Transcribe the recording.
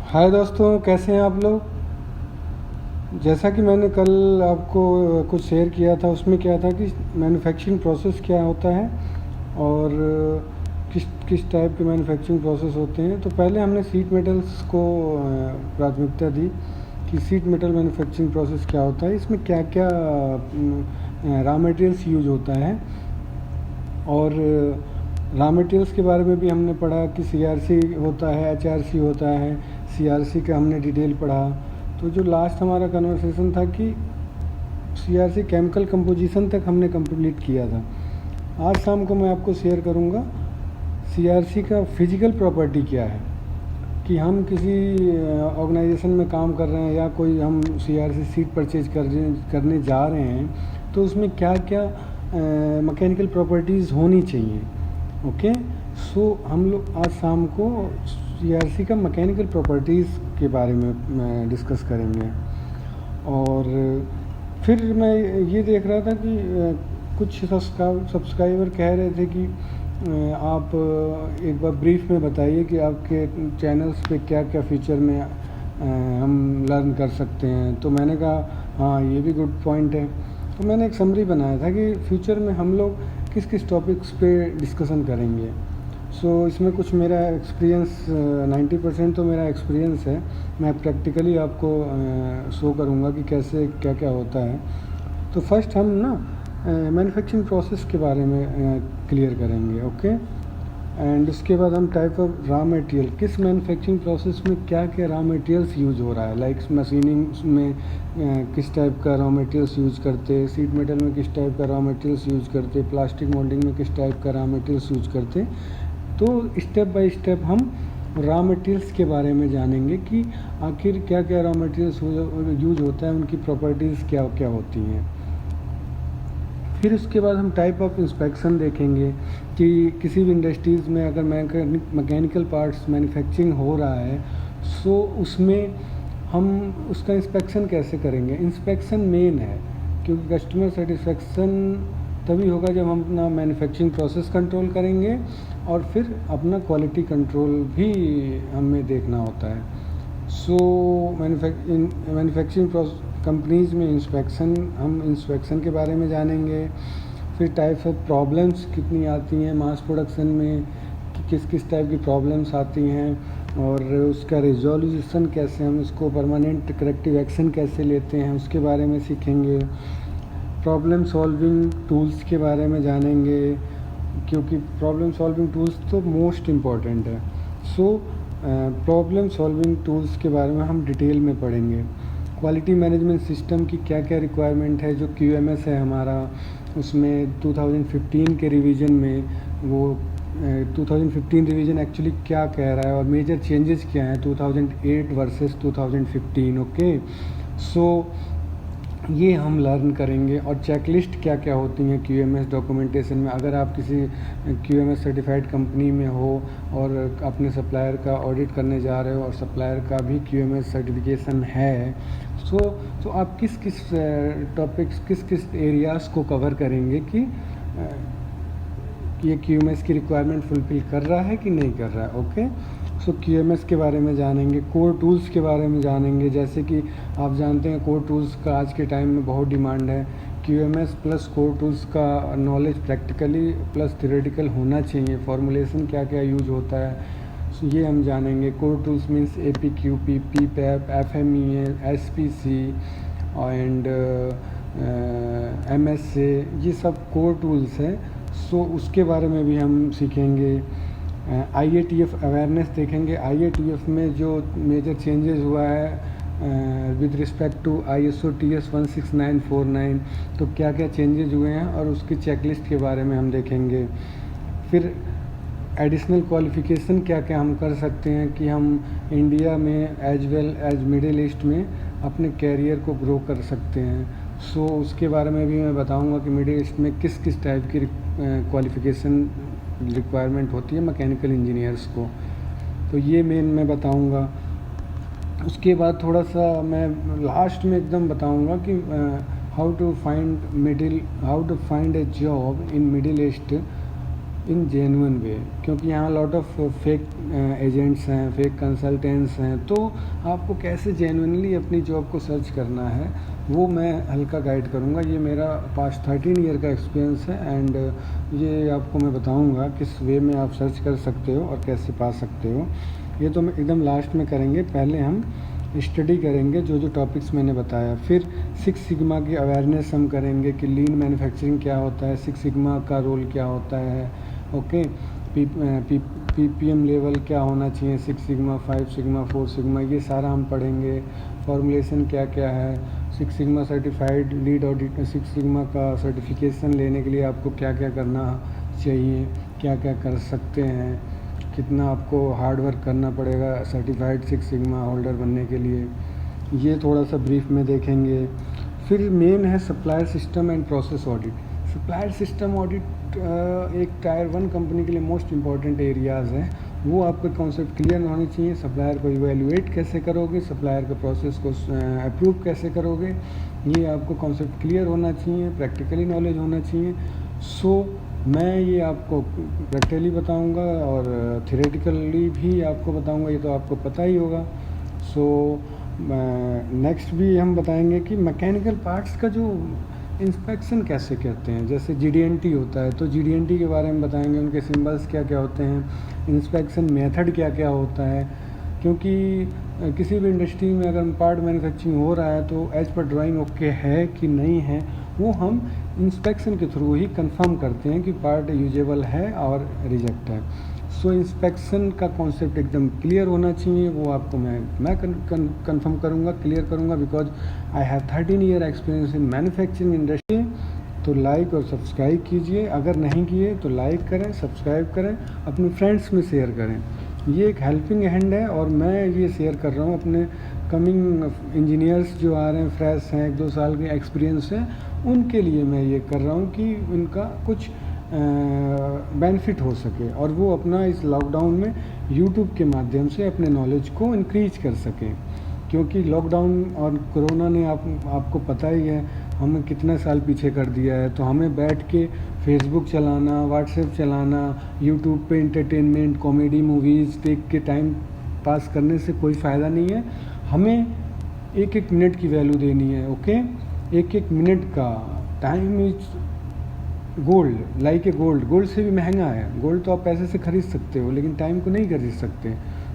हाय दोस्तों, कैसे हैं आप लोग। जैसा कि मैंने कल आपको कुछ शेयर किया था, उसमें क्या था कि मैन्युफैक्चरिंग प्रोसेस क्या होता है और किस किस टाइप के मैन्युफैक्चरिंग प्रोसेस होते हैं। तो पहले हमने सीट मेटल्स को प्राथमिकता दी कि सीट मेटल मैन्युफैक्चरिंग प्रोसेस क्या होता है, इसमें क्या क्या रॉ मटेरियल्स यूज होता है। और रॉ मटेरियल्स के बारे में भी हमने पढ़ा कि सीआरसी होता है, एचआरसी होता है। सीआरसी का हमने डिटेल पढ़ा। तो जो लास्ट हमारा कन्वर्सेशन था कि सीआरसी केमिकल कंपोजिशन तक हमने कंप्लीट किया था। आज शाम को मैं आपको शेयर करूंगा सीआरसी का फिजिकल प्रॉपर्टी क्या है, कि हम किसी ऑर्गेनाइजेशन में काम कर रहे हैं या कोई हम सीआरसी सीट परचेज करने जा रहे हैं, तो उसमें क्या क्या मैकेनिकल प्रॉपर्टीज़ होनी चाहिए। ओके, सो हम लोग आज शाम को सीआरसी का मैकेनिकल प्रॉपर्टीज़ के बारे में डिस्कस करेंगे। और फिर मैं ये देख रहा था कि कुछ सब्सक्राइबर कह रहे थे कि आप एक बार ब्रीफ में बताइए कि आपके चैनल्स पे क्या क्या फीचर में हम लर्न कर सकते हैं। तो मैंने कहा हाँ, ये भी गुड पॉइंट है। तो मैंने एक समरी बनाया था कि फ्यूचर में हम लोग किस किस टॉपिक्स पे डिस्कशन करेंगे। इसमें कुछ मेरा एक्सपीरियंस 90% तो मेरा एक्सपीरियंस है। मैं प्रैक्टिकली आपको शो करूँगा कि कैसे क्या क्या होता है। तो फर्स्ट हम ना मैन्युफैक्चरिंग प्रोसेस के बारे में क्लियर करेंगे। ओके, एंड उसके बाद हम टाइप ऑफ रॉ मटेरियल, किस मैन्युफैक्चरिंग प्रोसेस में क्या क्या रॉ मटेरियल्स यूज हो रहा है, लाइक मशीनिंग में किस टाइप का रॉ मटेरियल्स यूज करते, सीट मेटल में किस टाइप का रॉ मटेरियल्स यूज करते, प्लास्टिक मोल्डिंग में किस टाइप का रॉ मटेरियल्स यूज करते। तो स्टेप बाय स्टेप हम रॉ मटेरियल्स के बारे में जानेंगे कि आखिर क्या क्या रॉ मटेरियल्स यूज होता है, उनकी प्रॉपर्टीज़ क्या क्या होती हैं। फिर उसके बाद हम टाइप ऑफ इंस्पेक्शन देखेंगे कि किसी भी इंडस्ट्रीज़ में अगर मैकेनिकल पार्ट्स मैन्युफैक्चरिंग हो रहा है, सो उसमें हम उसका इंस्पेक्शन कैसे करेंगे। इंस्पेक्शन मेन है, क्योंकि कस्टमर सेटिस्फेक्शन तभी होगा जब हम अपना मैन्युफैक्चरिंग प्रोसेस कंट्रोल करेंगे और फिर अपना क्वालिटी कंट्रोल भी हमें देखना होता है। मैन्युफैक्चरिंग कंपनीज़ में हम इंस्पेक्शन के बारे में जानेंगे। फिर टाइप्स ऑफ प्रॉब्लम्स कितनी आती हैं मास प्रोडक्शन में, कि किस किस टाइप की प्रॉब्लम्स आती हैं और उसका रिजोल्यूशन कैसे, हम उसको परमानेंट करेक्टिव एक्शन कैसे लेते हैं, उसके बारे में सीखेंगे। प्रॉब्लम सॉल्विंग टूल्स के बारे में जानेंगे, क्योंकि प्रॉब्लम सॉल्विंग टूल्स तो मोस्ट इम्पॉर्टेंट है। प्रॉब्लम सॉल्विंग टूल्स के बारे में हम डिटेल में पढ़ेंगे। क्वालिटी मैनेजमेंट सिस्टम की क्या क्या रिक्वायरमेंट है, जो QMS है हमारा, उसमें 2015 के रिवीजन में वो 2015 रिवीजन एक्चुअली क्या कह रहा है और मेजर चेंजेस क्या हैं 2008 वर्सेस 2015। ओके, ये हम लर्न करेंगे। और चेकलिस्ट क्या क्या होती हैं QMS डॉक्यूमेंटेशन में। अगर आप किसी QMS सर्टिफाइड कंपनी में हो और अपने सप्लायर का ऑडिट करने जा रहे हो और सप्लायर का भी QMS सर्टिफिकेशन है, तो आप किस किस टॉपिक्स, किस किस एरियाज़ को कवर करेंगे कि ये QMS की रिक्वायरमेंट फुलफ़िल कर रहा है कि नहीं कर रहा है। ओके, QMS के बारे में जानेंगे। कोर टूल्स के बारे में जानेंगे, जैसे कि आप जानते हैं कोर टूल्स का आज के टाइम में बहुत डिमांड है। QMS प्लस कोर टूल्स का नॉलेज प्रैक्टिकली प्लस थ्योरेटिकल होना चाहिए। फॉर्मुलेशन क्या क्या यूज होता है ये हम जानेंगे। Core tools means APQP, PPAP, FMEA, SPC and MSA, ये सब कोर टूल्स हैं। उसके बारे में भी हम सीखेंगे। IATF अवेयरनेस देखेंगे। IATF में जो मेजर चेंजेस हुआ है with respect to ISO TS 16949, तो क्या क्या चेंजेस हुए हैं और उसकी चेकलिस्ट के बारे में हम देखेंगे। फिर एडिशनल क्वालिफ़िकेशन क्या क्या हम कर सकते हैं कि हम इंडिया में as well as middle east में अपने कैरियर को ग्रो कर सकते हैं। उसके बारे में भी मैं बताऊंगा कि मिडिल ईस्ट में किस किस टाइप की क्वालिफ़िकेशन रिक्वायरमेंट होती है मैकेनिकल इंजीनियर्स को, तो ये मेन मैं बताऊंगा। उसके बाद थोड़ा सा मैं लास्ट में एकदम बताऊंगा कि how to find a job in Middle East in genuine way, क्योंकि यहाँ लॉट ऑफ फेक एजेंट्स हैं, फेक कंसल्टेंट्स हैं, तो आपको कैसे जेन्युइनली अपनी जॉब को सर्च करना है वो मैं हल्का गाइड करूँगा। ये मेरा पास्ट 13 ईयर का एक्सपीरियंस है एंड ये आपको मैं बताऊँगा किस वे में आप सर्च कर सकते हो और कैसे पा सकते हो। ये तो मैं एकदम लास्ट में करेंगे, पहले हम स्टडी करेंगे जो जो टॉपिक्स मैंने बताया। फिर 6 सिग्मा की अवेयरनेस हम करेंगे कि लीन मैन्युफैक्चरिंग क्या होता है, 6 सिग्मा का रोल क्या होता है, ओके। पीपीएम लेवल क्या होना चाहिए, 6 सिग्मा, 5 सिग्मा, 4 सिग्मा, ये सारा हम पढ़ेंगे। फॉर्मुलेशन क्या क्या है, 6 sigma certified lead audit, 6 sigma का सर्टिफिकेशन लेने के लिए आपको क्या क्या करना चाहिए, क्या क्या कर सकते हैं, कितना आपको हार्ड वर्क करना पड़ेगा सर्टिफाइड 6 सिग्मा होल्डर बनने के लिए, ये थोड़ा सा ब्रीफ में देखेंगे। फिर मेन है supplier system and process audit. Supplier system audit एक टायर 1 कंपनी के लिए मोस्ट इम्पॉर्टेंट एरियाज़ हैं, वो आपके कॉन्सेप्ट क्लियर होने चाहिए। सप्लायर को इवेल्युएट कैसे करोगे, सप्लायर के प्रोसेस को अप्रूव कैसे करोगे, ये आपको कॉन्सेप्ट क्लियर होना चाहिए, प्रैक्टिकली नॉलेज होना चाहिए। सो मैं ये आपको प्रैक्टिकली बताऊंगा और थियोरेटिकली भी आपको बताऊंगा, ये तो आपको पता ही होगा। सो नेक्स्ट भी हम बताएंगे कि मैकेनिकल पार्ट्स का जो इंस्पेक्शन कैसे करते हैं, जैसे जीडीएनटी होता है तो जीडीएनटी के बारे में बताएंगे, उनके सिंबल्स क्या क्या होते हैं, इंस्पेक्शन मेथड क्या क्या होता है। क्योंकि किसी भी इंडस्ट्री में अगर पार्ट मैन्युफैक्चरिंग हो रहा है तो एज पर ड्राइंग ओके है कि नहीं है, वो हम इंस्पेक्शन के थ्रू ही कंफर्म करते हैं कि पार्ट यूजेबल है और रिजेक्ट है। सो इंस्पेक्शन का कॉन्सेप्ट एकदम क्लियर होना चाहिए, वो आपको मैं कंफर्म करूँगा, क्लियर करूँगा, because I have 13 year experience in manufacturing industry. तो लाइक और सब्सक्राइब कीजिए, अगर नहीं किए तो लाइक करें, सब्सक्राइब करें, अपने फ्रेंड्स में शेयर करें। ये एक हेल्पिंग हैंड है और मैं ये शेयर कर रहा हूँ अपने कमिंग इंजीनियर्स जो आ रहे हैं, फ्रेश हैं, 1-2 साल के एक्सपीरियंस है, उनके लिए मैं ये कर रहा हूँ कि उनका कुछ बेनिफिट हो सके और वो अपना इस लॉकडाउन में यूट्यूब के माध्यम से अपने नॉलेज को इंक्रीज कर सकें। क्योंकि लॉकडाउन और कोरोना ने आपको पता ही है हमें कितना साल पीछे कर दिया है, तो हमें बैठ के फेसबुक चलाना, व्हाट्सएप चलाना, यूट्यूब पे इंटरटेनमेंट, कॉमेडी मूवीज़ देख के टाइम पास करने से कोई फ़ायदा नहीं है। हमें एक एक मिनट की वैल्यू देनी है, ओके। एक एक मिनट का time is gold, like a gold. Gold से भी महंगा है, गोल्ड तो आप पैसे से खरीद सकते हो लेकिन टाइम को नहीं खरीद सकते।